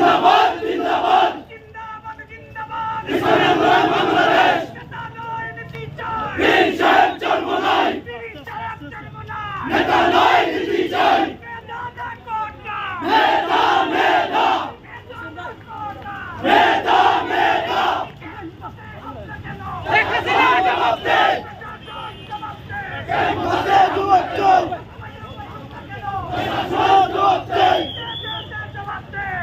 জিন্দাবাদ জিন্দাবাদ জিন্দাবাদ জিন্দাবাদ ইসলামী আন্দোলন বাংলাদেশ নেতা নয় নীতি চাই বীর সাহেব জন্ম নয় বীর সাহেব জন্ম না নেতা নয় নীতি চাই মেধা কোটা মেধা মেধা মেধা কোটা মেধা মেধা শেখ হাসিনা জবাব দে কেমনে জবাব চাই জবাব চাই জবাব দে